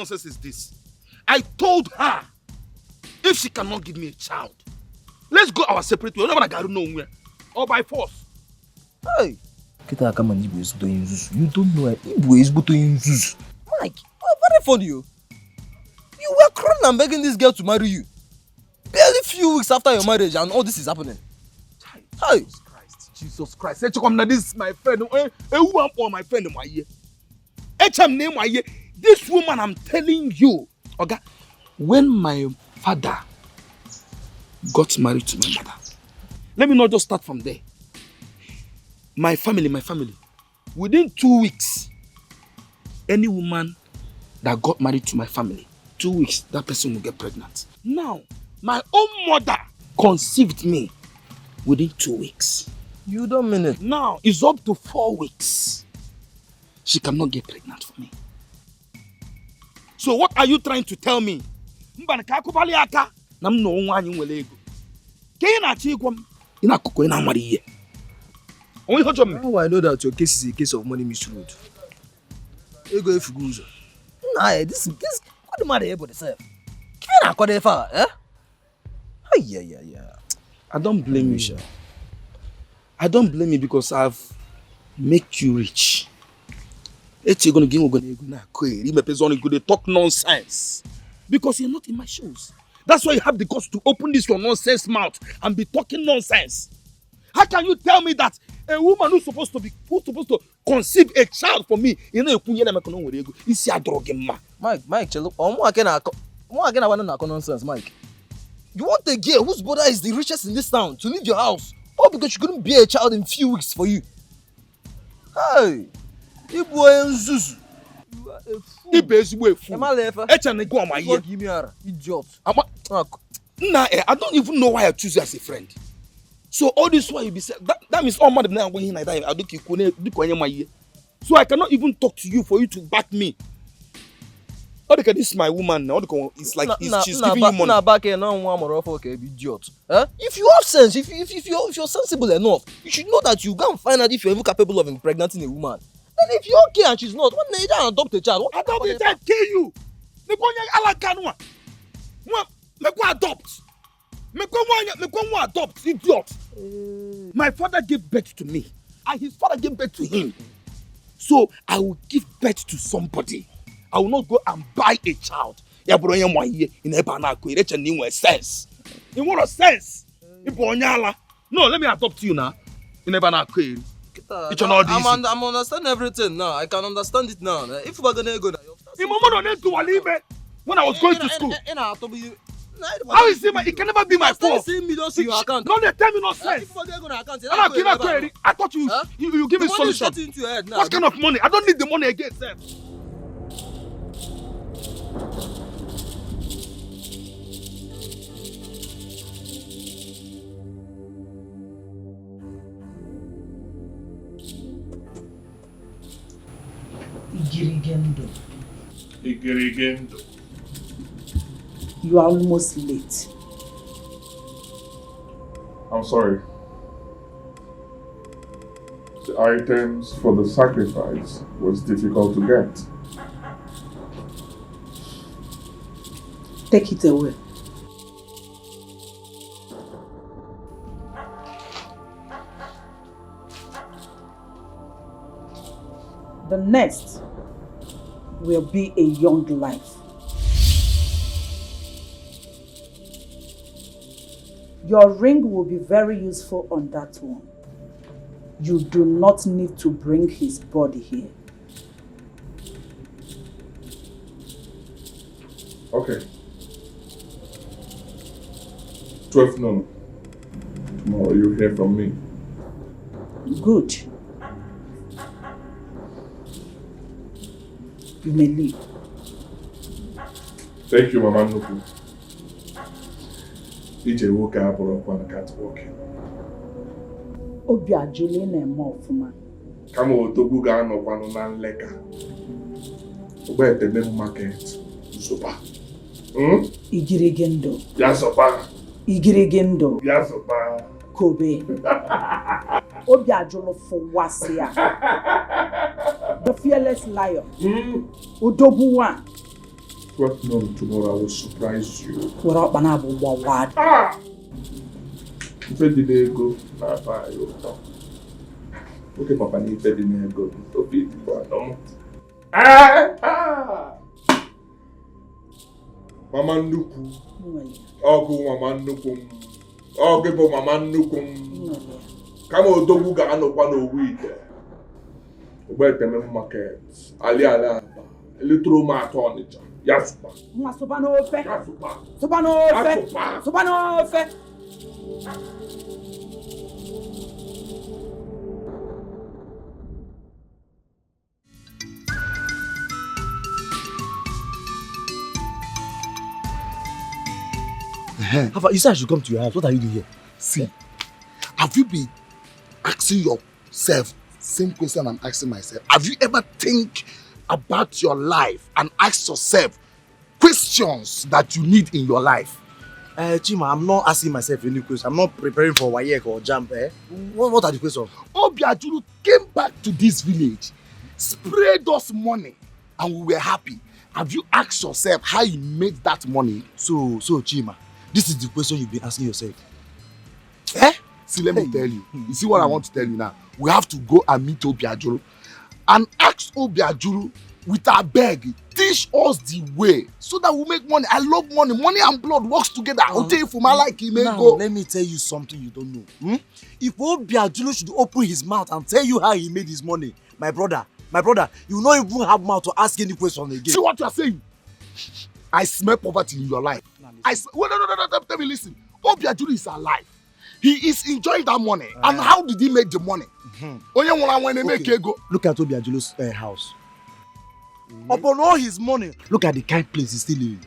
nonsense is this? I told her if she cannot give me a child, let's go our separate way. We're not going nowhere. Or by force. Hey! You don't know Igbo is between Zeus. Mike, very funny you. You were crying and begging this girl to marry you. Barely few weeks after your marriage and all this is happening. Hey! Jesus Christ. This is my friend. My friend. This woman, I'm telling you. Okay, when my father got married to my mother, let me not just start from there. My family, within 2 weeks, any woman that got married to my family, 2 weeks, that person will get pregnant. Now, my own mother conceived me within 2 weeks. You don't mean it. Now, it's up to 4 weeks. She cannot get pregnant for me. So what are you trying to tell me? How I know that your case is a case of money misruled. You go if you go. Nah, this what the matter about yourself? Can I call it far, eh? Yeah. I don't blame you, Sha. I don't blame you because I've made you rich. You're gonna give me talk nonsense. Because you're not in my shoes. That's why you have the guts to open this your nonsense mouth and be talking nonsense. How can you tell me that a woman who's supposed to conceive a child for me, you know, is a drug man? Mike, look, nonsense, Mike. You want a girl whose brother is the richest in this town to leave your house, all because she couldn't bear a child in few weeks for you. Hey, you boy and Zuzu. You are a fool. Am I left? Give me a idiot. I don't even know why I choose you as a friend. So all this while you be said that means all mad now going like that. So I cannot even talk to you for you to back me. This is my woman now. It's like she's giving you money. Idiot. Huh? If you have sense, if you're sensible enough, you should know that you can't find out if you're even capable of impregnating a woman. Then if you're okay and she's not, what need to adopt a child? Adopt a child, kill you. Me go adopt, idiot. My father gave birth to me, and his father gave birth to him. So I will give birth to somebody. I will not go and buy a child. In a sense. In what sense? No, let me adopt you now. I'm understanding everything now. I can understand it now. If we're gonna go now, when I was going to school. How is it? It can never be my fault. Don't they tell me no sense. I thought you give me solution. What kind of money? I don't need the money again, sir. Igirigendo. You are almost late. I'm sorry. The items for the sacrifice was difficult to get. Take it away. The next will be a young life. Your ring will be very useful on that one. You do not need to bring his body here. Okay. 12 noon. Tomorrow you'll hear from me. Good. You may leave. Thank you, Mama Nuku. Ije woke up or can't walk. Obi ajule na eme ofuma. Kama otogu ga no kwanu na nleka. Ogba eteme market. Sopa. Igirigendo. Ya sopa. Igirigendo. Ya sopa. Kobe. Obi ajule for wasia. The fearless lion. Odoguwa. 12 noon tomorrow, I will surprise you. What up, Banabo? What? Ah! If I didn't go, okay, Papa, if I didn't go, to be the Mama Nuku. Oh, Mama Nukum. Oh, people, Mama Nukum. Come on, don't go on one week. Wait a minute, market. Ali, a little marathon. Yes, Supano fe. Supano fe. Supano fe. You said I should come to your house. What are you doing here? See, have you been asking yourself same question I'm asking myself? Have you ever think about your life and ask yourself questions that you need in your life? Chima, I'm not asking myself any question. I'm not preparing for Wayek or jump. What are the questions? Obiajulu came back to this village, sprayed us money, and we were happy. Have you asked yourself how he made that money? So Chima, this is the question you've been asking yourself. See, let me tell you. You see what I want to tell you now? We have to go and meet Obiajulu and ask Obiajulu with our beg, teach us the way so that we make money. I love money. Money and blood works together. I'll tell you for my like he may go. Let me tell you something you don't know. If Obiajulu should open his mouth and tell you how he made his money, my brother, you will not even have mouth to ask any question again. See what you are saying? I smell poverty in your life. No, tell me, listen. Obiajulu is alive. He is enjoying that money. And how did he make the money? Okay. Look at Obiajulu's house. Upon all his money, look at the kind place he's still living.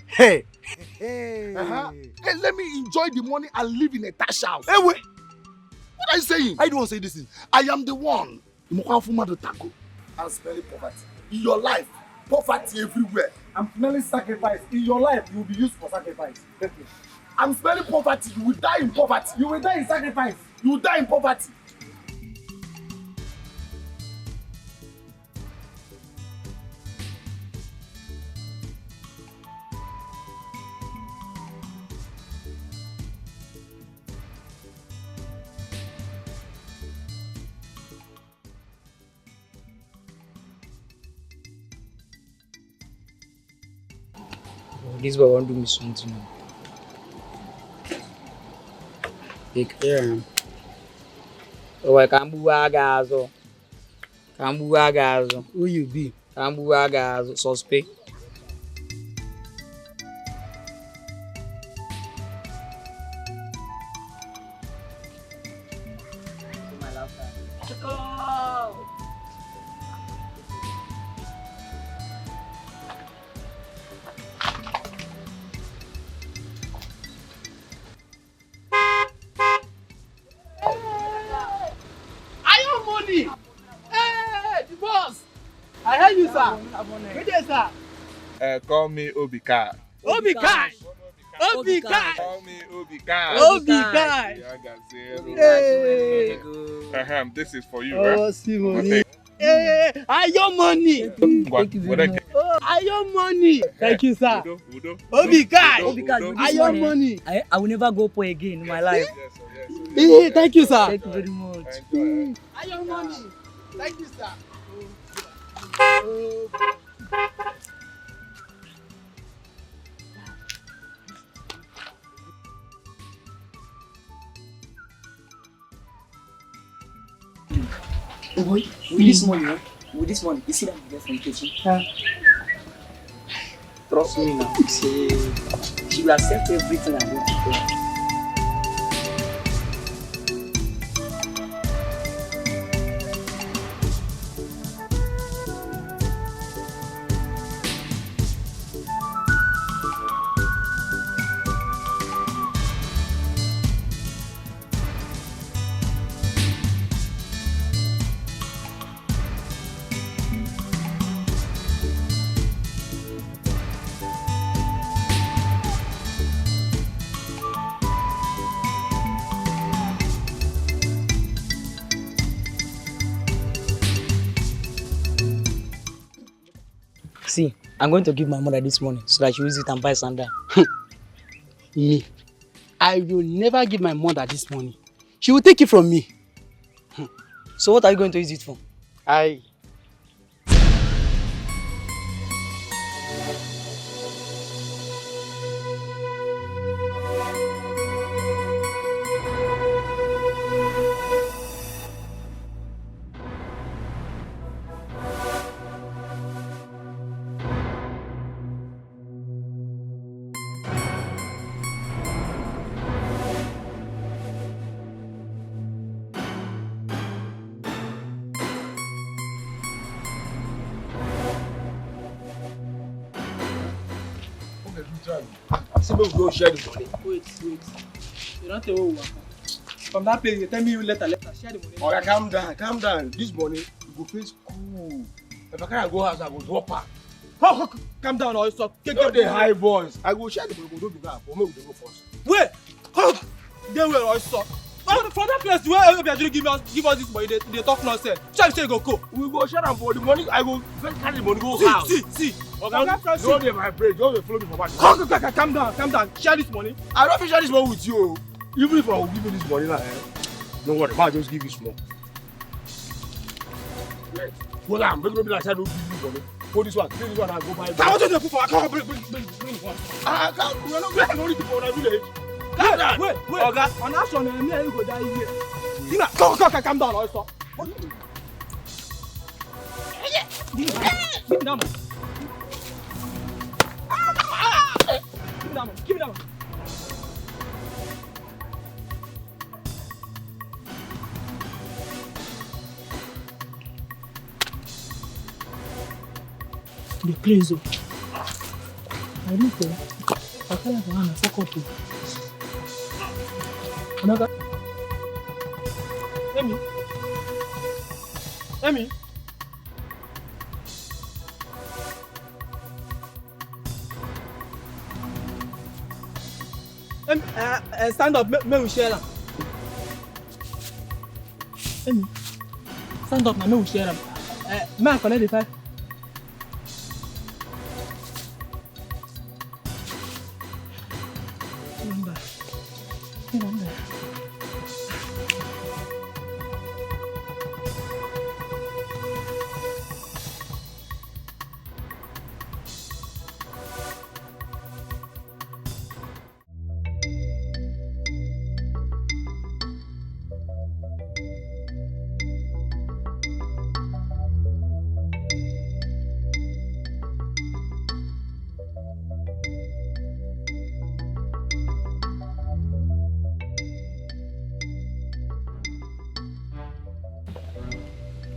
Hey, let me enjoy the money and live in a tash house. Hey, wait. What are you saying? I don't want to say this thing. I am the one. I'm smelling poverty. In your life, poverty everywhere. I'm smelling sacrifice. In your life, you will be used for sacrifice. I'm smelling poverty. You will die in poverty. You will die in sacrifice. You will die in poverty. This boy want to do me something. Take care. Oh, I can't do agazo. Can't do agazo. Who you be? Can't do agazo. Suspect. Call me Obika. Obika! Obika! Call me Obika. Obika! Hey. This is for you, Oh, see money. Hey, your money. Thank you very much. Your money. Thank you, sir. Obika, your money. I will never go poor again in my life. Yes. Thank you, sir. Thank you very much. Your money. Thank you, sir. Oh boy, with this money, you see that girl from kitchen? Trust me now. She will accept everything I'm going to do. See, I'm going to give my mother this morning so that she will use it and buy sandal. Me, I will never give my mother this money. She will take it from me. So what are you going to use it for? I. See, we go share the money. Wait. You don't tell me. From that place, you tell me you later. Share the money. Alright, calm down. This money, you go face cool. If I can't go house, I go drop her. Calm down, or stop. Get the high voice. I go share the money, don't do that. For me, we go first. Wait. Get where or stop. From that place, where everybody give us this money, they talk nonsense. Shall say go go. We go share them for the money. I go carry the money, go house. See. Okay, don't dey my brain. Don't follow me for back. Calm down. Share this money. I don't share this money with you. Even if I will give you this money, don't worry, I'll just give you small. Right. Hold on, make no be like I don't give you money. Hold this one, take this one and go buy it. What is the proof? I can't bring one. I can't, we're not making only people in the village. Wait. Okay. On action, me and you go die here. Calm down, or stop. Give me that money. Give me that money. The crazy. I don't know. I feel like I'm fuck up. Another. Emi. Stand up, may we share them. Stand up now, may we share them. May I collect the 5? Remember.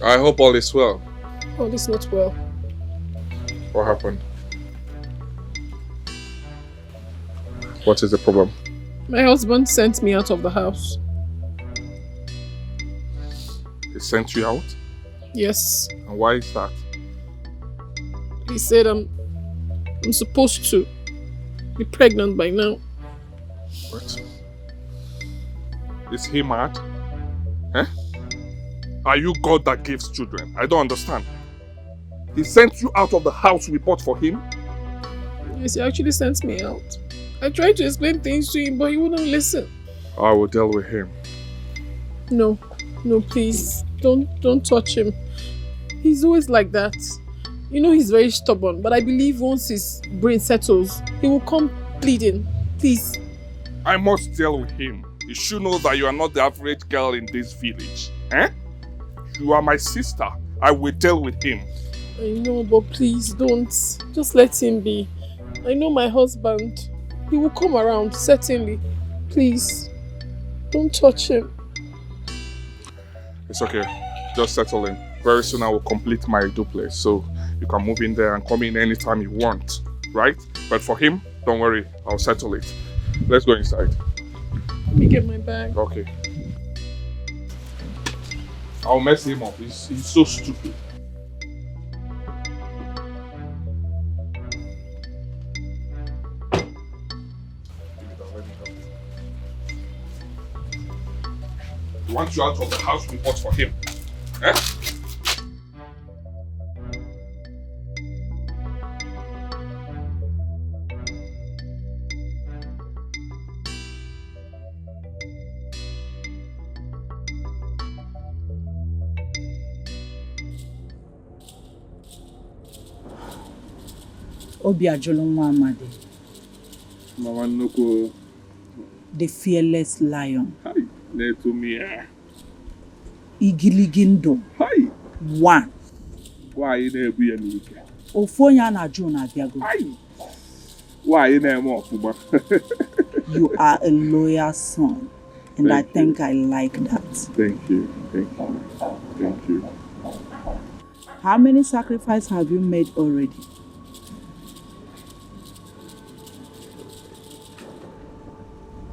I hope all is well. All is not well. What happened? What is the problem? My husband sent me out of the house. He sent you out? Yes. And why is that? He said I'm supposed to be pregnant by now. What? Is he mad? Eh? Are you God that gives children? I don't understand. He sent you out of the house we bought for him? Yes, he actually sent me out. I tried to explain things to him, but he wouldn't listen. I will deal with him. No, please. Don't touch him. He's always like that. You know he's very stubborn, but I believe once his brain settles, he will come pleading. Please. I must deal with him. You should know that you are not the average girl in this village. Eh? You are my sister. I will deal with him. I know, but please don't. Just let him be. I know my husband. He will come around, certainly. Please. Don't touch him. It's okay. Just settle in. Very soon I will complete my duplex, so you can move in there and come in anytime you want. Right? But for him, don't worry. I'll settle it. Let's go inside. Let me get my bag. Okay. I'll mess him up. He's so stupid. He wants you out of the house we bought for him. Eh? Obiajulu Nwamadi, Mama Nnukwu. the fearless lion. Hi. Netumia. Igiligindo. Hi. 1. Why you never be an ike? Ofonya na Juna Biago. Hi. Why you never more? You are a loyal son, and I think I like that. Thank you. Thank you. Thank you. How many sacrifices have you made already?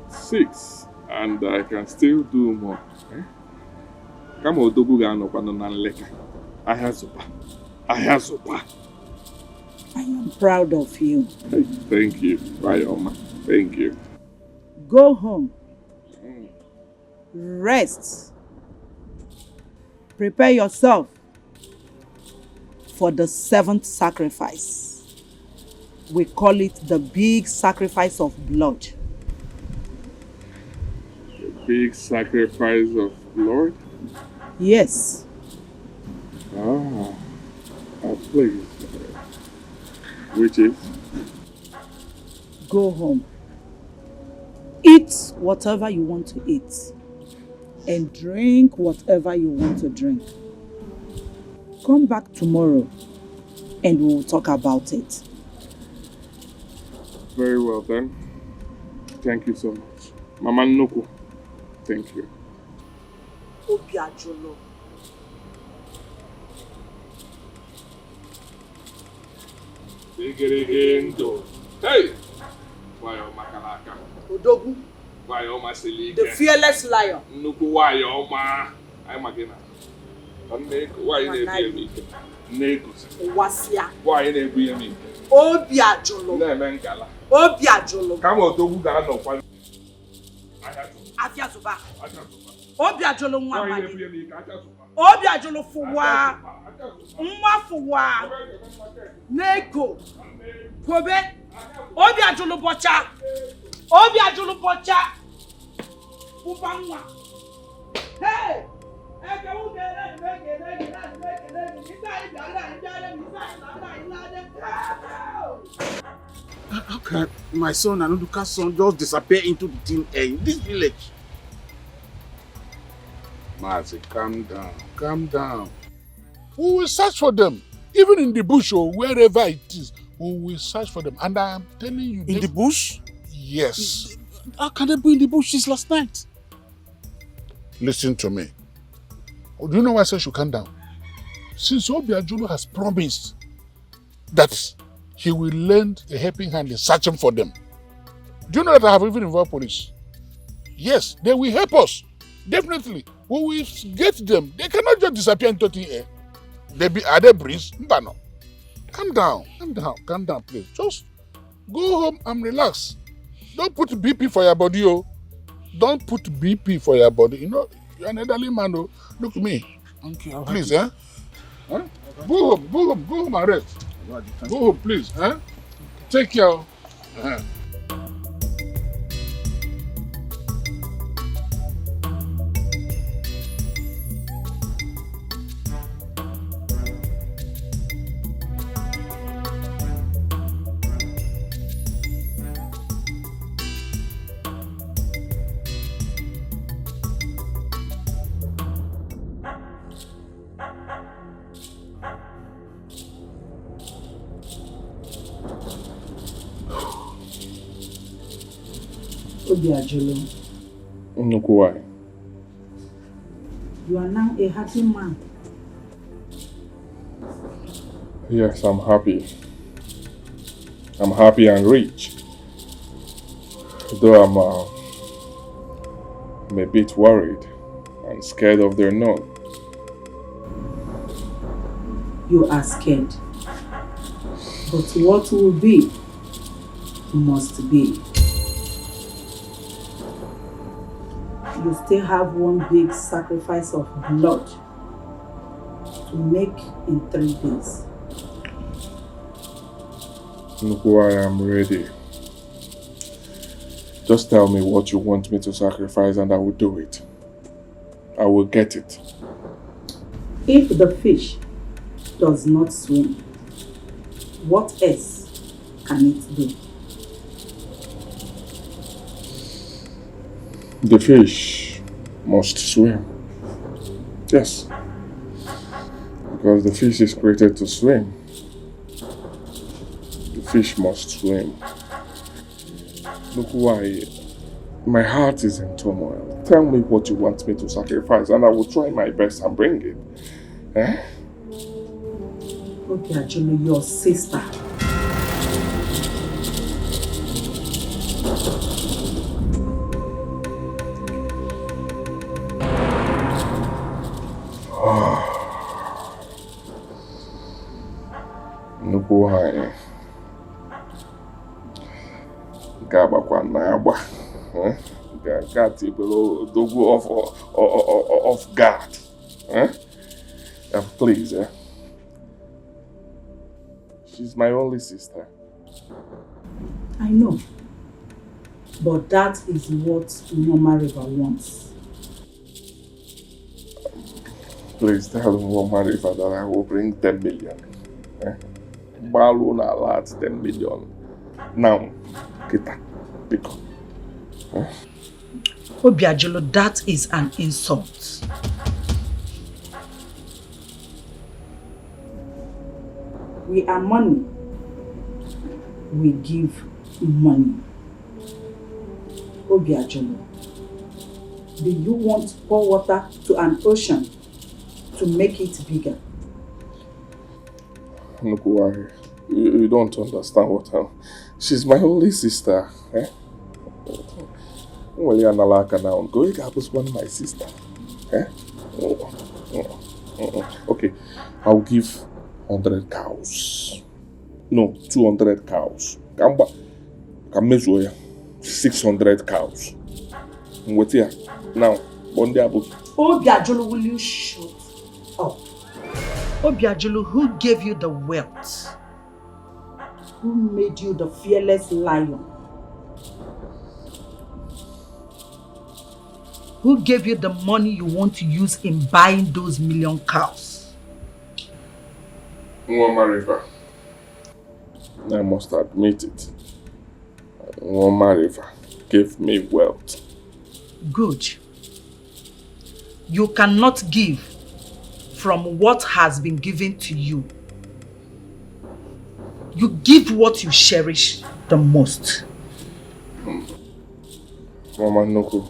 6, and I can still do more. Come on, Dogu Gano Pananaleka. I have super. I am proud of you. Thank you, Bayoma. Thank you. Go home. Rest. Prepare yourself for the 7th sacrifice. We call it the big sacrifice of blood. The big sacrifice of blood? Yes. Please. Which is? Go home. Eat whatever you want to eat. And drink whatever you want to drink. Come back tomorrow and we will talk about it. Very well then. Thank you so much. Mama Nnukwu, thank you. Obiajulu. Hey! Wayoma Kalaka. Odogu. Wayoma Selika. The fearless lion. Nnukwu Wayoma. I'm again. Why you never me? Negos. Wasia. Why you never me? Obiajulu. Nemenkala. Obiajulu. Come on, Dogu Gano. Afiazuba. Obiajulu Why you Nwamadi. never me? Obiajulu Fuwa. Nwa Fuwa. Neko. Kobe. Obiajulu Bocha. Obiajulu Bocha. Ubanwa. Hey! How can my son and Uduka's son just disappear into the thin air in this village? Mazi, calm down. Calm down. We will search for them. Even in the bush or wherever it is, we will search for them. And I am telling you... In the bush? Yes. How can they be in the bush since last night? Listen to me. Do you know why I said you should calm down? Since Obiajulu has promised that he will lend a helping hand in searching for them. Do you know that I have even involved police? Yes, they will help us. Definitely. We will get them. They cannot just disappear into thin air. Are they breeze? No. Calm down, please. Just go home and relax. Don't put BP for your body, oh. Don't put BP for your body. You know, you're an elderly man, oh. Look at me. Okay, please, eh? Huh? Go home and rest. Go home, please, eh? Take care. Obiajulu. Nnukwu why? You are now a happy man. Yes, I'm happy. I'm happy and rich. Though I'm a bit worried and scared of the unknown. You are scared. But what will be, must be. You still have one big sacrifice of blood to make in 3 days. Look why I'm ready. Just tell me what you want me to sacrifice and I will do it. I will get it. If the fish does not swim, what else can it do? The fish must swim. Yes. Because the fish is created to swim. The fish must swim. Look why my heart is in turmoil. Tell me what you want me to sacrifice and I will try my best and bring it. Eh? Okay, actually, your sister. Look why. Gabakwa na agba. Got below dogu of God. Please, she's my only sister. I know. But that is what Mama River wants. Please tell Mama River that I will bring 10 million. Balloon alert 10 million. Now, Kita, pick up. Obiajulu, that is an insult. We are money. We give money. Obiajulu, do you want to pour water to an ocean to make it bigger? Look why you don't understand what I'm. She's my only sister. Well, you're not now. Go one my sister. Okay, I'll give 100 cows. No, 200 cows. Come measure 600 cows. Wait here. Now, one day about. Obiajulu, will you shut up? Obiajulu, who gave you the wealth? Who made you the fearless lion? Who gave you the money you want to use in buying those million cows? Mama River. I must admit it. Mama River gave me wealth. Good. You cannot give from what has been given to you. You give what you cherish the most. Mama Noko,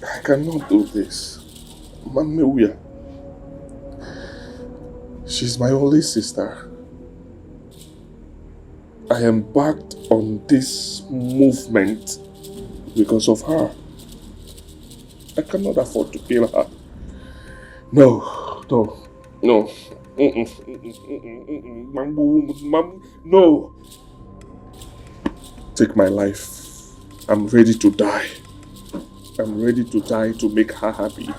I cannot do this. Mama, she's my only sister. I embarked on this movement because of her. I cannot afford to kill her. No. No. Take my life. I'm ready to die. I'm ready to die to make her happy.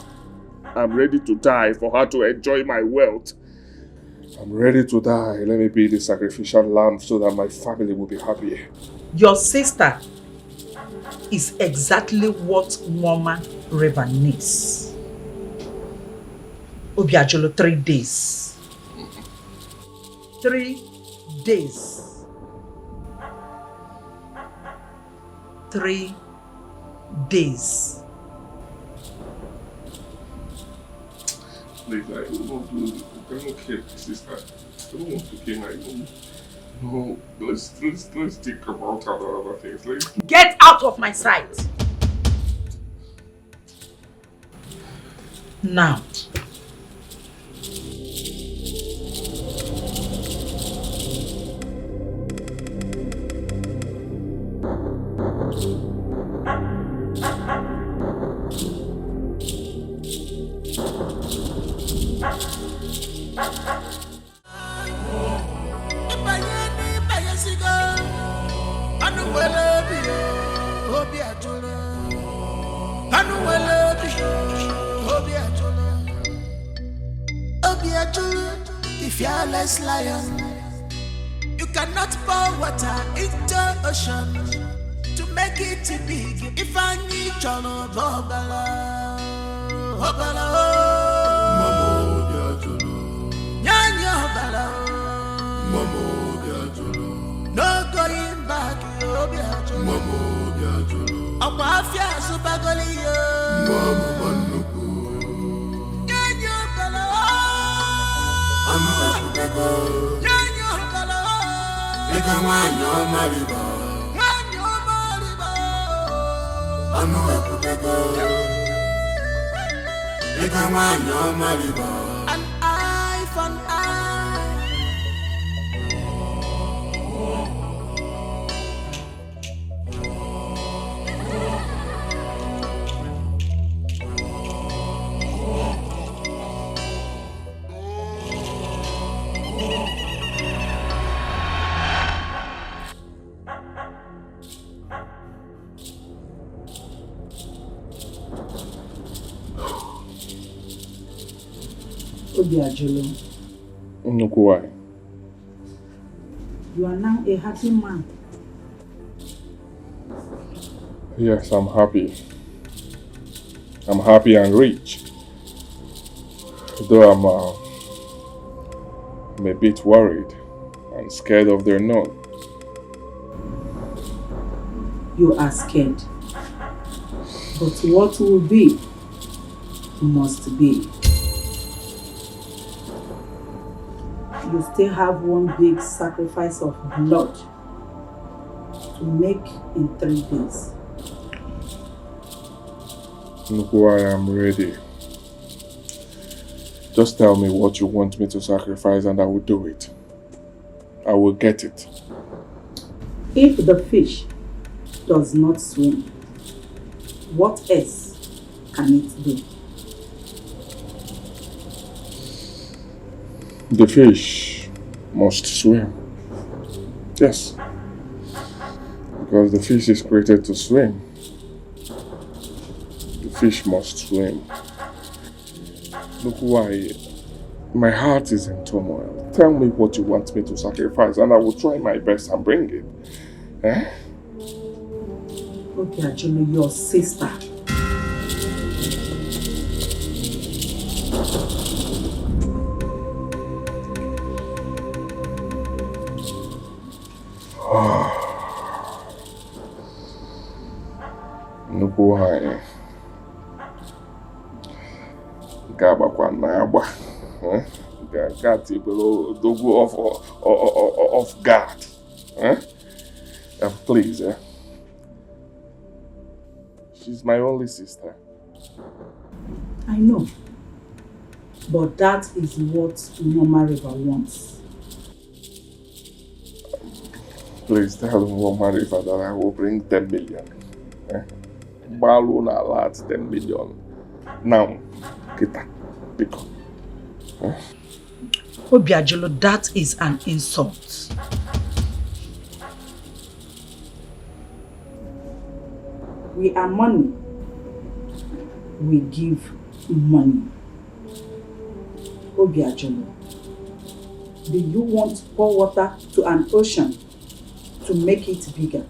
I'm ready to die for her to enjoy my wealth. I'm ready to die. Let me be the sacrificial lamb so that my family will be happy. Your sister is exactly what Mama River needs. Obiajulu, 3 days. 3 days. 3 days. Please, I will not do it. I don't care, sister. I don't want to kill my mom. No, let's think about other things. Get out of my sight! Now. The fearless lion. You cannot pour water into ocean to make it big. If I need Jono Bobala, Bobala, Mamo Biajulu, Nyanya Bala, Mamo. An eye for an eye. Obiajulu, Nnukwu why? you are now a happy man. Yes, I'm happy. I'm happy and rich. Though I'm a bit worried and scared of the unknown. You are scared. But what will be, must be. You still have one big sacrifice of blood to make in 3 days. Look why I'm ready. Just tell me what you want me to sacrifice and I will do it. I will get it. If the fish does not swim, what else can it do? The fish must swim. Yes. Because the fish is created to swim. The fish must swim. Look why my heart is in turmoil. Tell me what you want me to sacrifice and I will try my best and bring it. Eh? Okay, actually, your sister. Nnukwu nwanyị ga-agbakwa na-agba ga-atibere odogwu of God. And please, she's my only sister. I know. But that is what Mama River wants. Please tell Mama River that I will bring 10 million. Balloon alert 10 million. Now, get that. Pick up. Obiajulu, that is an insult. We are money. We give money. Obiajulu, do you want to pour water to an ocean to make it bigger?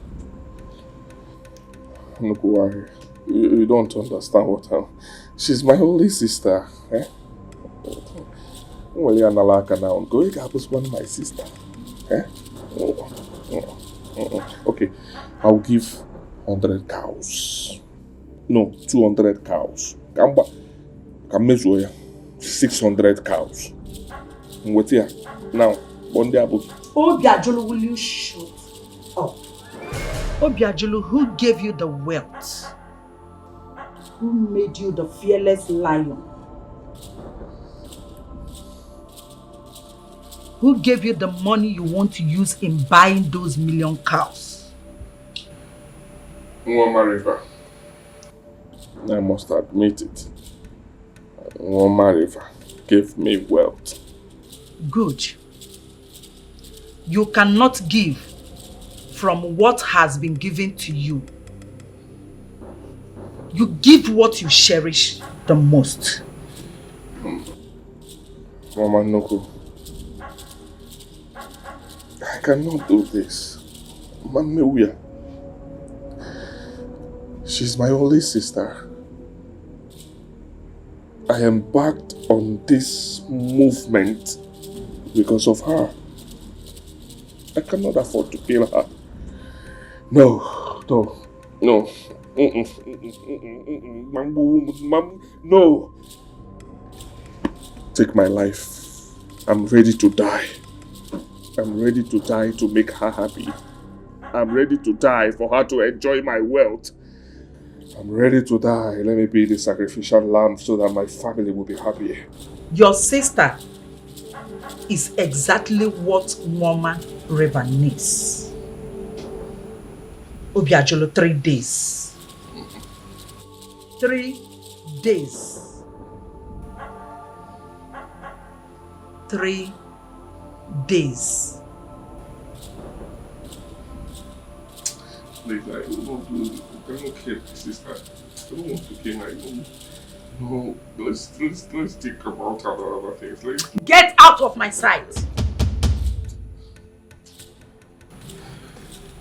Look why you don't understand what I'm. She's my only sister. Well, you're not like now. Go, you can one my sister. Okay, I'll give 100 cows. No, 200 cows. Come back. Come measure 600 cows. Wait here. Now, one day about. Obiajulu, will you shut up? Obiajulu, who gave you the wealth? Who made you the fearless lion? Who gave you the money you want to use in buying those million cows? Mama River. I must admit it. Mama River gave me wealth. Good. You cannot give from what has been given to you. You give what you cherish the most. Mama Noko, I cannot do this. Mama, she's my only sister. I embarked on this movement because of her. I cannot afford to kill her. No. No. Take my life. I'm ready to die. I'm ready to die to make her happy. I'm ready to die for her to enjoy my wealth. I'm ready to die. Let me be the sacrificial lamb so that my family will be happy. Your sister is exactly what Mama River needs. Obiajolo, 3 days. 3 days. 3 days. Please, I don't want to kill my sister. I don't want to kill my mom. No, let's think about other things. Get out of my sight.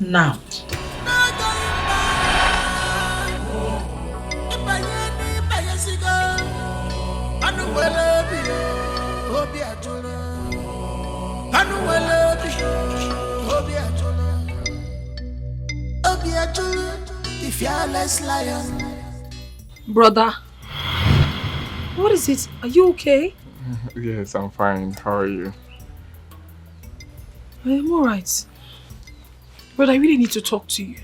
Now. The fearless lion. Brother, what is it? Are you okay? Yes, I'm fine. How are you? I am alright. But I really need to talk to you.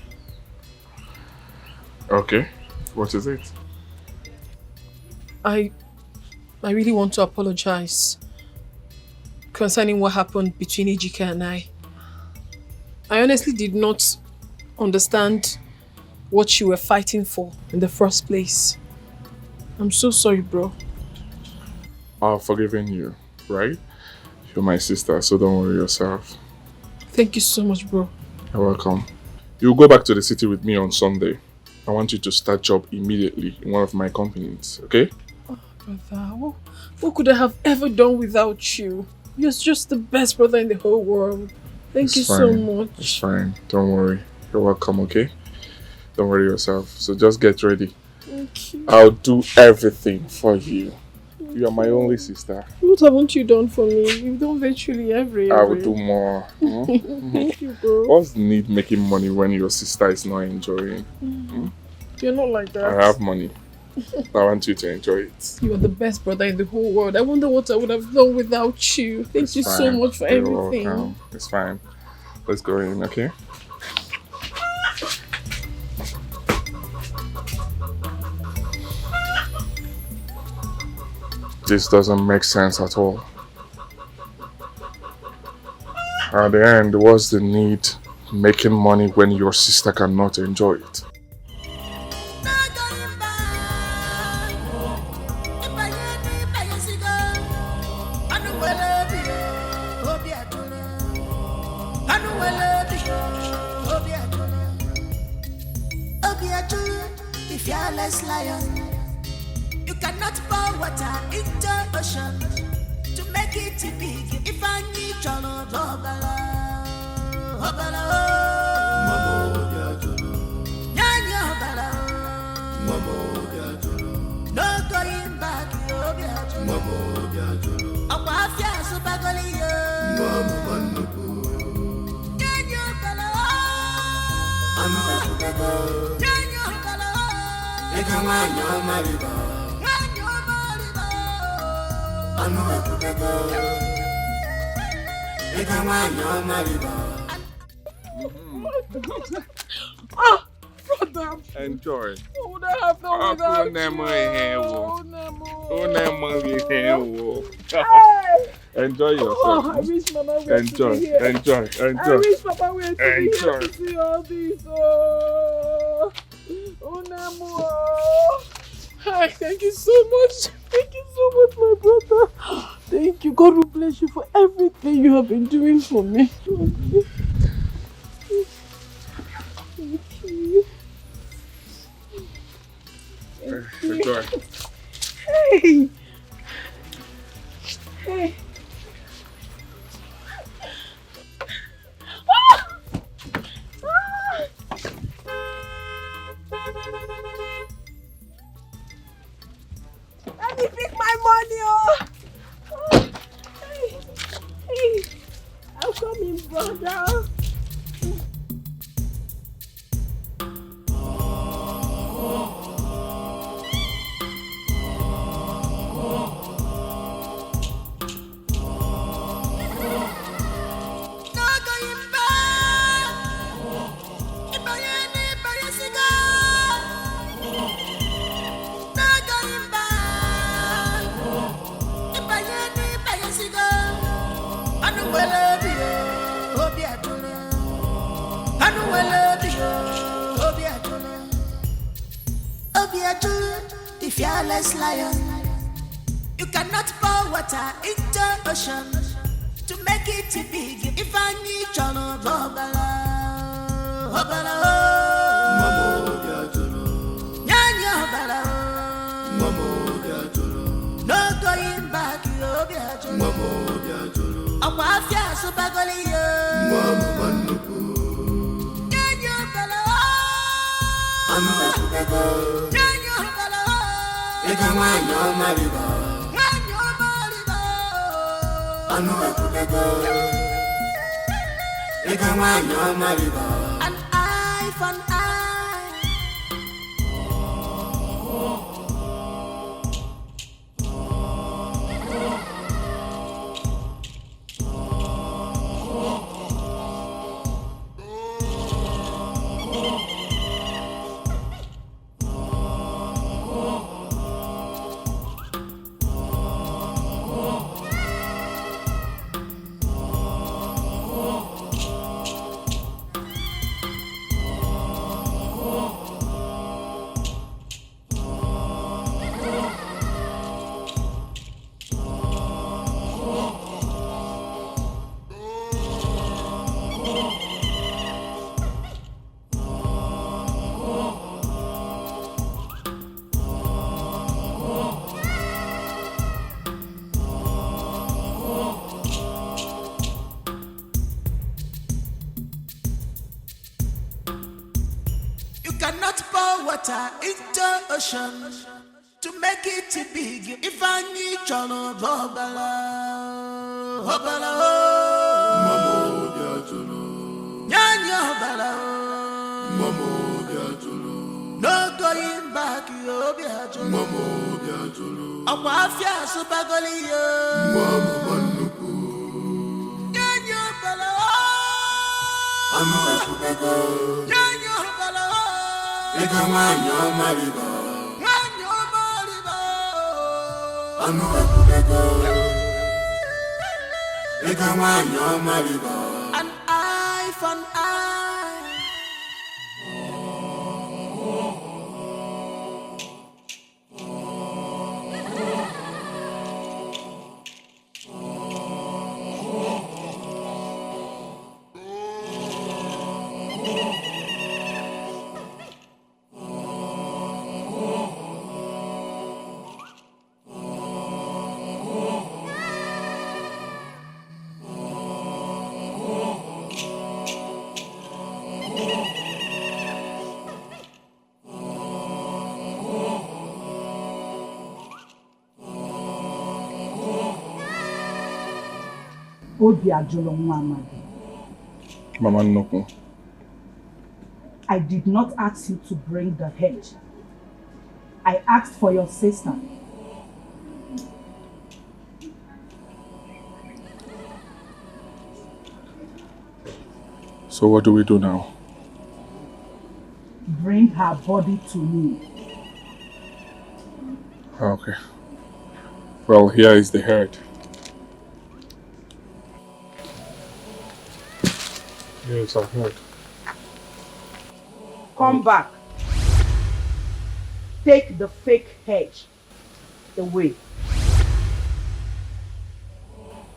Okay. What is it? I really want to apologize concerning what happened between Etiko and I. I honestly did not understand what you were fighting for in the first place. I'm so sorry, bro. I've forgiven you, right? You're my sister, so don't worry yourself. Thank you so much, bro. You're welcome. You'll go back to the city with me on Sunday. I want you to start job immediately in one of my companies, okay? Oh, brother, what could I have ever done without you? You're just the best brother in the whole world. Thank you so much. It's fine. Don't worry. You're welcome, okay? Don't worry yourself. So just get ready. Thank you. I'll do everything for you. You are my only sister. What haven't you done for me? You've done virtually everything. I will do more. Thank you, bro. What's the need making money when your sister is not enjoying? You're not like that. I have money. I want you to enjoy it. You are the best brother in the whole world. I wonder what I would have done without you. Thank you so much for everything. Welcome. It's fine. Let's go in, okay? This doesn't make sense at all. At the end, what's the need making money when your sister cannot enjoy it? The fearless lion. You cannot pour water into ocean to make it big. If I need your love, no going back. Brother. Enjoy. What would I have done without you? Enjoy yourself. Oh, I wish Mama were to be here. Enjoy. I wish Papa were to be here to see all this. Oh, Namo. Hi, thank you so much. Thank you so much, my brother. Thank you. God will bless you for everything you have been doing for me. Thank you. Enjoy. Hey. Hey. Let me pick my money, Hey. I'm coming, brother. fearless lion. You cannot pour water into ocean to make it big. If I need channel, bobala, bobala, mamo biajolo, nyanya bala, mamo biajolo, no going back, yo biajolo, mamo biajolo, akwafia supagoli yo, mamo manuku, nyanya bala, anu supego, nyanya bala, ega manyo mariba. An eye for an eye. Cannot pour water into ocean to make it big. If I need channel, bobala, bobala, mamo biajolo, nyanya bala, mamo biajolo, no going back, yo biajolo, mamo biajolo, akwafia supagoli yo, mamo manuku, nyanya bala, anu supego, nyanya bala. Ega manyo mariba, manyo mariba. Anu ekubego. Ega manyo mariba. An eye for an eye. Mama Nnukwu. I did not ask you to bring the hedge. I asked for your sister. So what do we do now? Bring her body to me. Okay. Well, here is the head. Yes, I heard. Come back. Take the fake hedge away.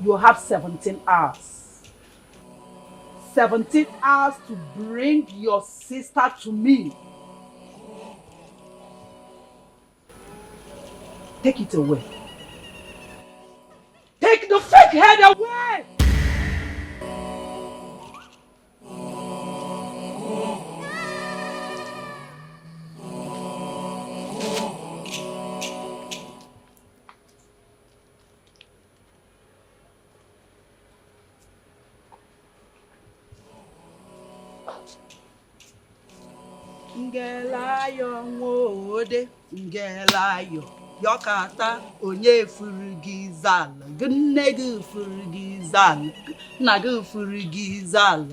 You have 17 hours. 17 hours to bring your sister to me. Take it away. Take the fake head away! Ngelayo nwode, ngelayo yọkata onye furu gị zala, nne gị furu gị zala, nna gị furu gị zala.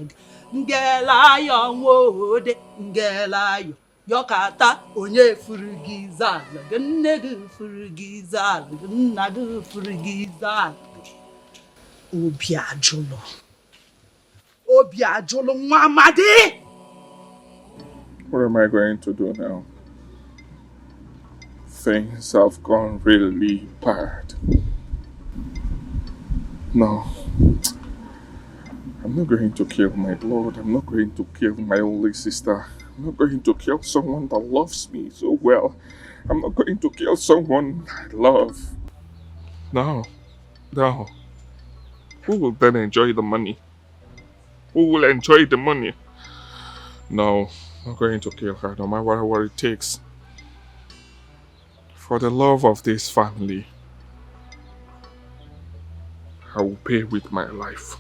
Ngelayo nwode, ngelayo yọkata onye furu gị zala, nne gị furu gị zala, nna gị furu gị zala. Obi ajụlụ. Obi ajụlụ nwa amadi. What am I going to do now? things have gone really bad. No, I'm not going to kill my blood. I'm not going to kill my only sister. I'm not going to kill someone that loves me so well. I'm not going to kill someone I love. No, no. Who will then enjoy the money? Who will enjoy the money? No, I'm not going to kill her no matter what it takes. For the love of this family, I will pay with my life.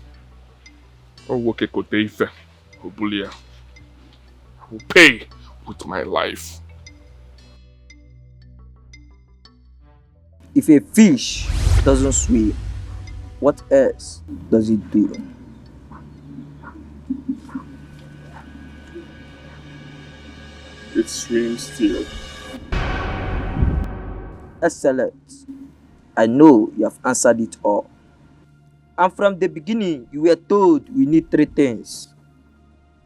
I will pay with my life. If a fish doesn't swim, what else does it do? It swims still. Excellent. I know you have answered it all. And from the beginning, you were told we need 3 things: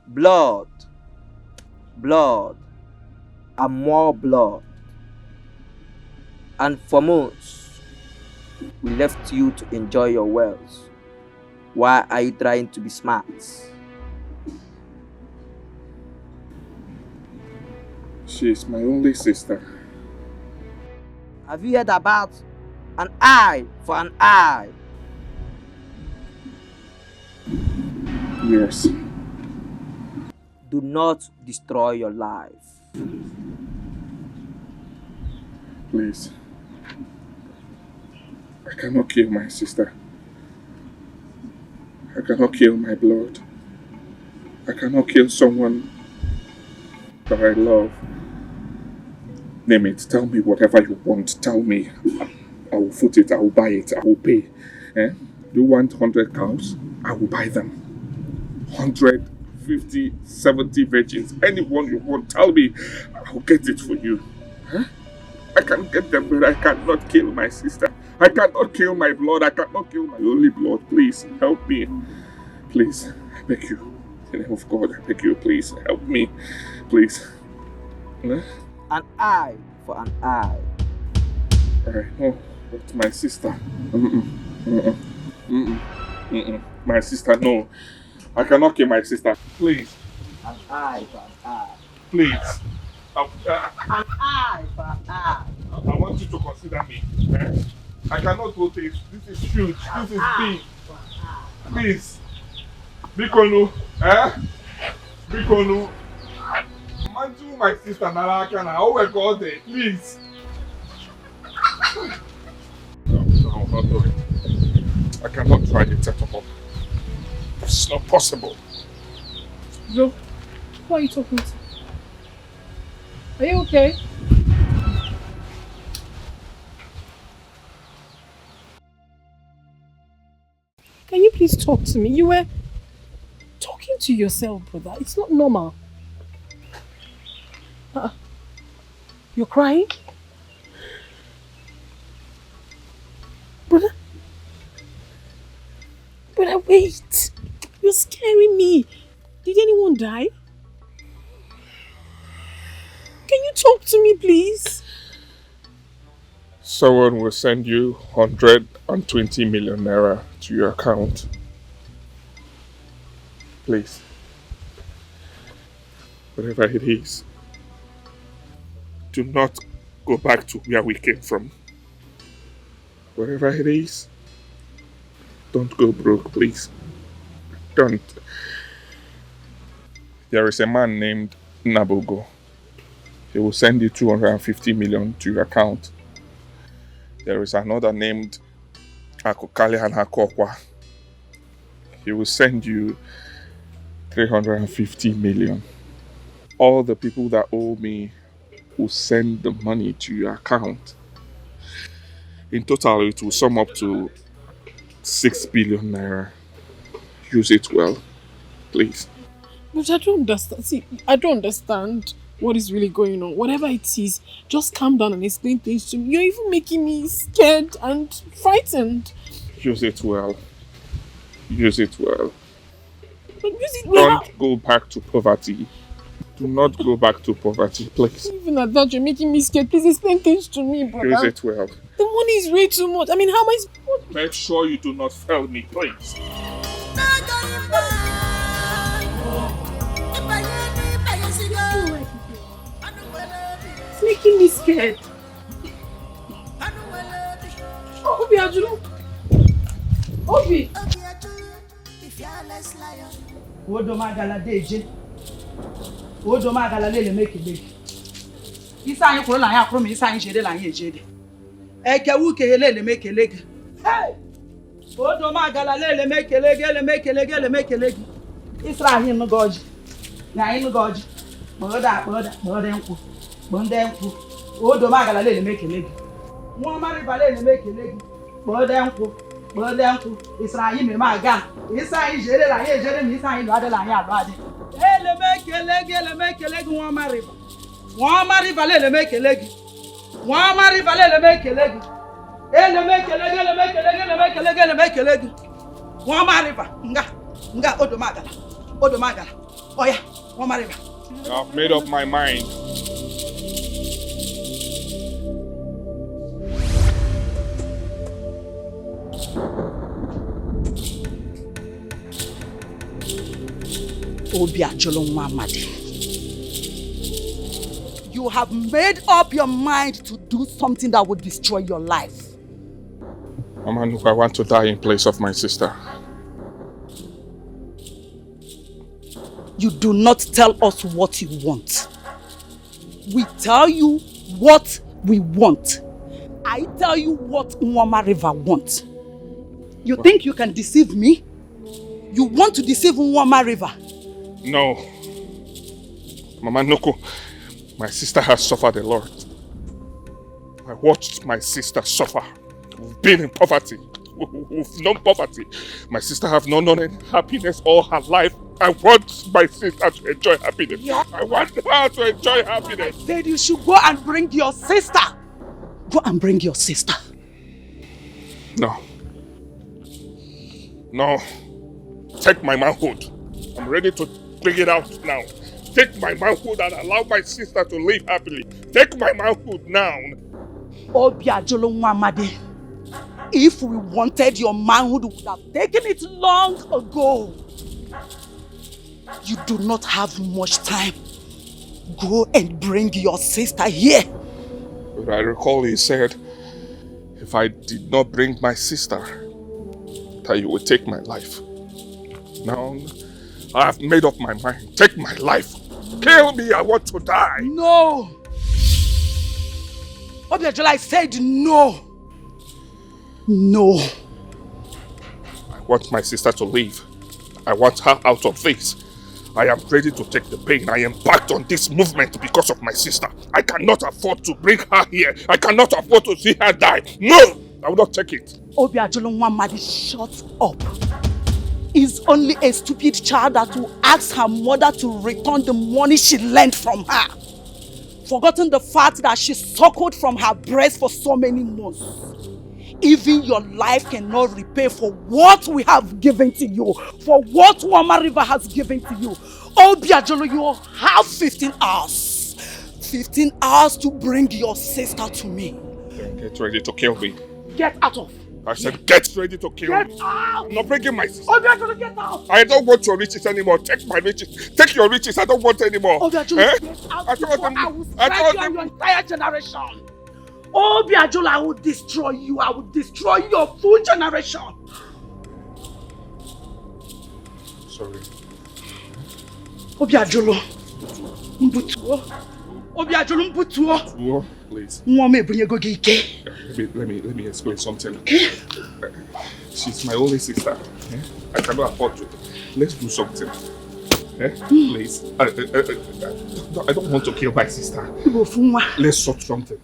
blood, blood, and more blood. And for months, we left you to enjoy your wealth. Why are you trying to be smart? She is my only sister. Have you heard about an eye for an eye? Yes. Do not destroy your life. Please. I cannot kill my sister. I cannot kill my blood. I cannot kill someone that I love. Name it. Tell me whatever you want. Tell me. I will foot it. I will buy it. I will pay. Do you want 100 cows? I will buy them. 100, 50, 70 virgins. Anyone you want, tell me. I will get it for you. I can get them, but I cannot kill my sister. I cannot kill my blood. I cannot kill my only blood. Please, help me. Please, I beg you. In the name of God, I beg you, please, help me. Please. An eye for an eye. Alright, no, but my sister. My sister, no. I cannot kill my sister. Please. An eye for an eye. Please. An eye for an eye. I want you to consider me. I cannot do this. This is huge. This is big. Please. Bikonu. Bikonu. Manju, my sister Narakana. Oh my God, please. No, I'm not doing it. I cannot try it at all. It's not possible. Joe, who are you talking to? Are you okay? Can you please talk to me? You were talking to yourself, brother. It's not normal. You're crying? Brother? Brother, wait. You're scaring me. Did anyone die? Can you talk to me, please? Someone will send you 120 million naira to your account. Please. Whatever it is, do not go back to where we came from. Whatever it is, don't go broke, please. Don't. There is a man named Nabogo. He will send you 250 million to your account. There is another named Akokale and Hakokwa. He will send you 350 million. All the people that owe me will send the money to your account. In total, it will sum up to 6 billion naira. Use it well, please. But I don't understand. See, I don't understand what is really going on. Whatever it is, just calm down and explain things to me. You're even making me scared and frightened. Use it well. Use it well. But use it well. Don't go back to poverty. Do not go back to poverty, please. Even at that, you're making me scared. Please explain things to me, brother. Use it well. The money is way too much. I mean, how am I... Make sure you do not fail me, please. It's making me scared. Obi Ajulu. Obi. Odo magala deje. Odo magala lele make it. Isa anyi kwuru na ya kwuru me isa anyi jede la anyi jede. Eke wuke lele make leg. Hey! Odo magala lele make leg, lele make leg, lele make leg. Isra anyi no goji. Na anyi no goji. Boda nku. Bonde nku. Odo magala lele make leg. Wọ́n mari balẹ̀ lele make leg. Boda nku. Israel me maga. Israel jere la ye jere mi Israel lo ade la ye alo ade. Ele make leg wọ́n mari. Wọ́n mari balẹ̀ le make leg. Wọ́n mari balẹ̀ le make leg. Ele make leg. Wọ́n mari ba. Nga odo magala. Oya, wọ́n mari ba. I've made up my mind. Obi Ajolo Nwamadi. You have made up your mind to do something that would destroy your life. Mama, look, I want to die in place of my sister. You do not tell us what you want. We tell you what we want. I tell you what Nwama River wants. You think you can deceive me? You want to deceive Nwama River? No. Mama Nuku, my sister has suffered a lot. I watched my sister suffer. We've been in poverty. We've known poverty. My sister has not known happiness all her life. I want my sister to enjoy happiness. Yeah. I want her to enjoy happiness. I said you should go and bring your sister. Go and bring your sister. No. No. Take my manhood. I'm ready to bring it out now. Take my manhood and allow my sister to live happily. Take my manhood now. Obi Ajolo Nwamadi. If we wanted your manhood, we would have taken it long ago. You do not have much time. Go and bring your sister here. But I recall you said, if I did not bring my sister, that you would take my life. Now, I have made up my mind. Take my life. Kill me, I want to die. No. Obi Ajolo, I said no. No. I want my sister to live. I want her out of this. I am ready to take the pain. I embarked on this movement because of my sister. I cannot afford to bring her here. I cannot afford to see her die. No! I will not take it. Obi Ajolo Nwamadi, shut up. Is only a stupid child that will ask her mother to return the money she lent from her. Forgotten the fact that she suckled from her breast for so many months. Even your life cannot repay for what we have given to you, for what Nwama River has given to you. Obi Ajolo, you have 15 hours. 15 hours to bring your sister to me. Then get ready to kill me. Get out of. I said, get ready to kill me. Get out! I'm not bringing my sister. Obi Ajolo, get out! I don't want your riches anymore. Take my riches. Take your riches. I don't want anymore. Obi Ajolo, get out before I will strike you and your entire generation. Obi Ajolo, I will destroy you. I will destroy your full generation. Sorry. Obi Ajolo, mbutuo. Obi Ajolo, mbutuo. Please. Let me explain something. She's my only sister. I cannot afford to. Let's do something. Please. I don't want to kill my sister. Let's sort something.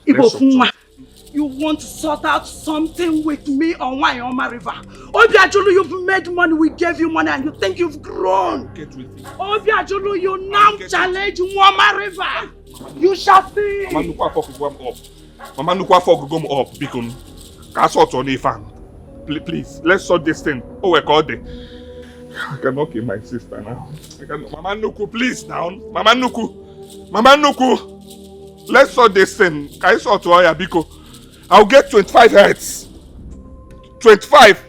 You want to sort out something with me on Nwama River? Obi Ajolo, you've made money. We gave you money and you think you've grown. Get with it. Obi Ajolo, you now challenge Nwama River. You shall see. Mama Nukwa Fok go up. Mama Nukwa Fok go up. Because can't sort on a fan. Please, let's sort this thing. Oh, we're called it. I cannot kill my sister now. Mama Nuku, please now. Mama Nuku. Mama Nuku, let's sort this thing. Can you sort to Oya Biko? I'll get 25 heads. 25.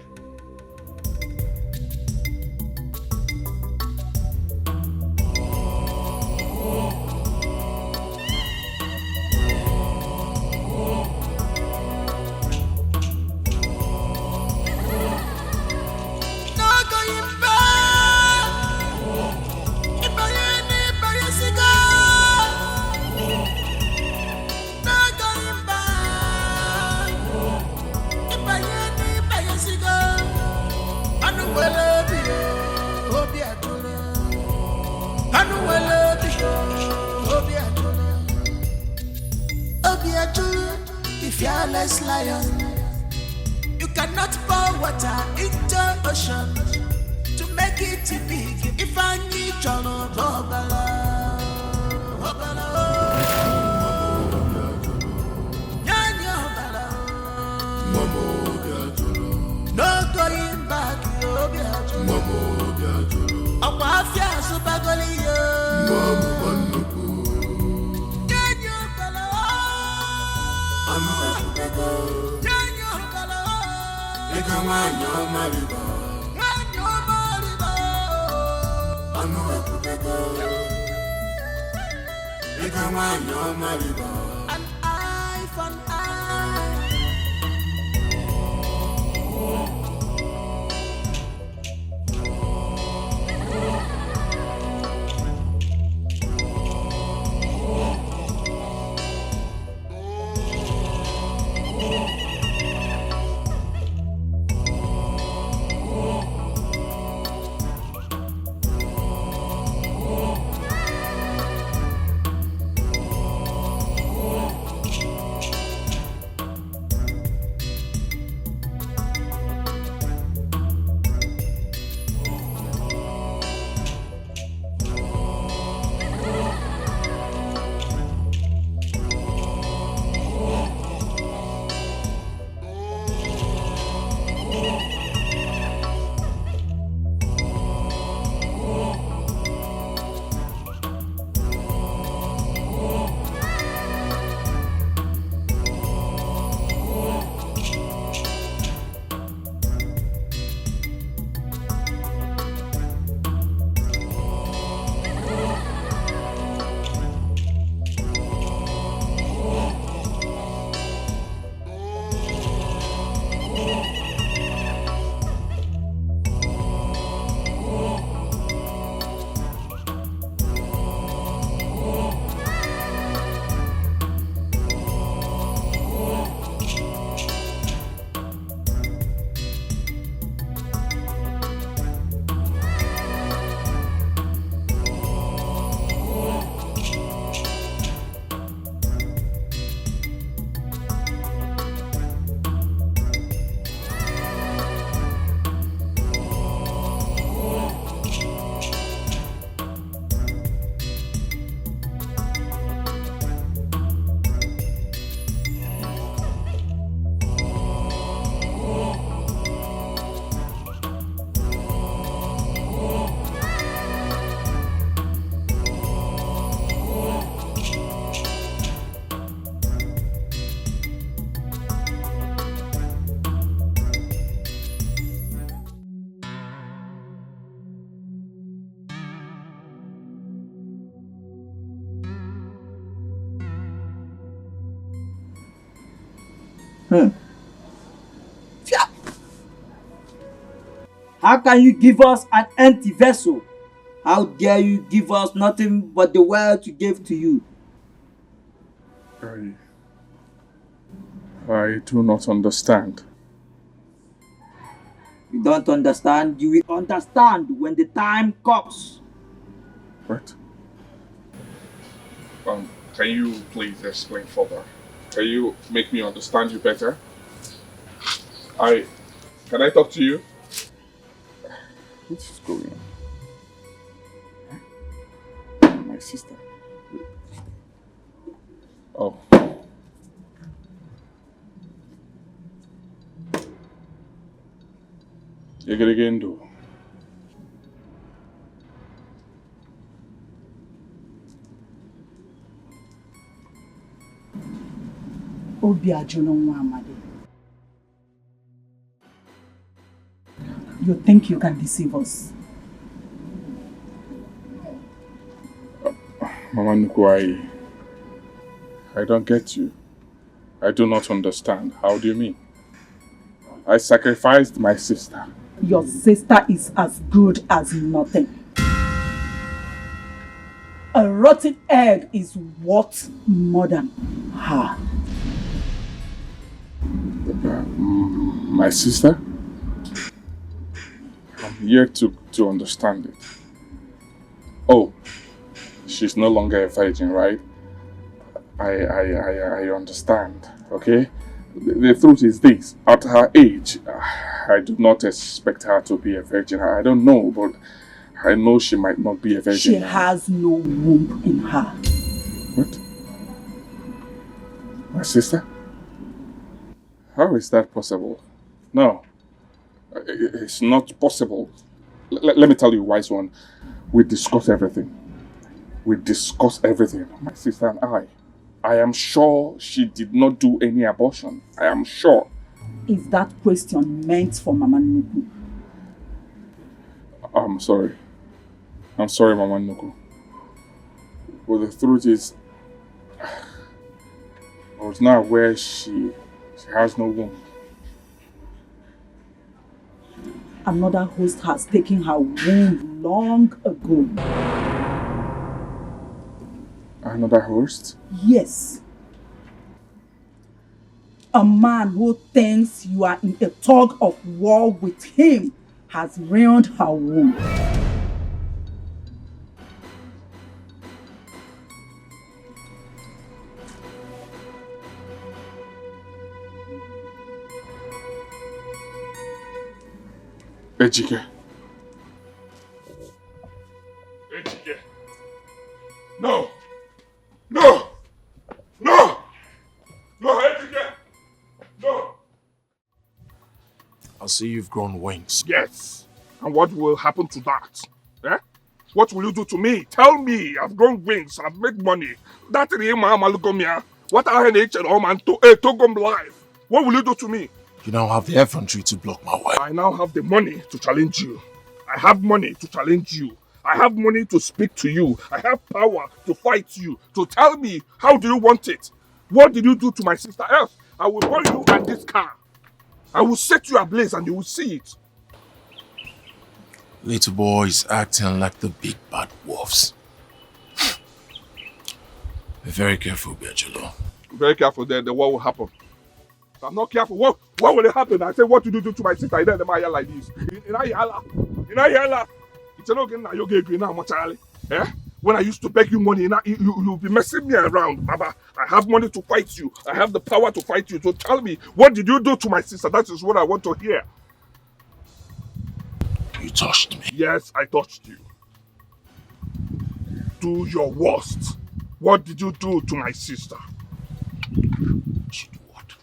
The fearless lion. You cannot pour water into ocean to make it big. If I need your bobala, no going back. Awafia supagoli an eye for an eye. How can you give us an empty vessel? How dare you give us nothing but the world to give to you? I do not understand. You don't understand? You will understand when the time comes. What? Can you please explain further? Can you make me understand you better? Can I talk to you? What is going on? My sister. Oh. Yegeregendo. You think you can deceive us? Mama Nuku, I don't get you. I do not understand. How do you mean? I sacrificed my sister. Your sister is as good as nothing. A rotten egg is worth more than her. My sister? I'm yet to understand it. Oh, she's no longer a virgin, right? I understand, okay? The truth is this, at her age, I do not expect her to be a virgin. I don't know, but I know she might not be a virgin. She has no womb in her. What? My sister? How is that possible? No, it's not possible. Let me tell you, wise one, we discuss everything. We discuss everything, my sister and I. I am sure she did not do any abortion. I am sure. Is that question meant for Mama Nuku? I'm sorry. I'm sorry, Mama Nuku. But the truth is, I was not aware she has no womb. Another host has taken her womb long ago. Another host? Yes. A man who thinks you are in a tug of war with him has ruined her womb. Etiko. Etiko. No! No! No! No, Etiko! No! I see you've grown wings. Yes. And what will happen to that? Eh? What will you do to me? Tell me. I've grown wings. I've made money. That is my what I had to life. What will you do to me? You now have the effrontery to block my way. I now have the money to challenge you. I have money to challenge you. I have money to speak to you. I have power to fight you. To tell me, how do you want it? What did you do to my sister? Else, I will burn you and this car. I will set you ablaze and you will see it. Little boy is acting like the big bad wolves. Be very careful, Biajolo. Very careful then what will happen. If I'm not careful, what will it happen? I say, what did you do to my sister? I don't know like this. It's an organ now you get green now, Charlie. Eh? When I used to beg you money, now you'll be messing me around, Baba. I have money to fight you. I have the power to fight you. So tell me, what did you do to my sister? That is what I want to hear. You touched me. Yes, I touched you. Do your worst. What did you do to my sister? She do what?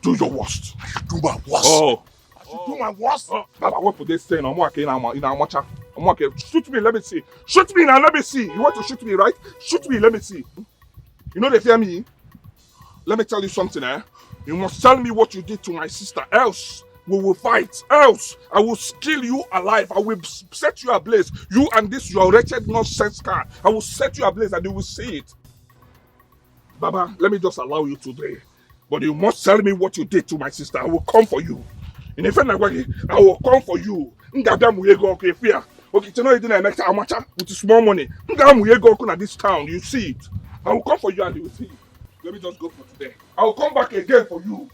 Do your worst. I should do my worst. Oh. I should do my worst. Baba, what for they saying? Shoot me, let me see. Shoot me now, let me see. You want to shoot me, right? Shoot me, let me see. You know they fear me? Let me tell you something, eh? You must tell me what you did to my sister, else we will fight. Else I will kill you alive. I will set you ablaze. You and this your wretched nonsense car. I will set you ablaze and you will see it. Baba, let me just allow you today. But you must tell me what you did to my sister. I will come for you. In a friend, I will come for you. Okay, you know you didn't next amateur with small money. Go this town, you see it. I will come for you and you will see it. Let me just go for today. I will come back again for you.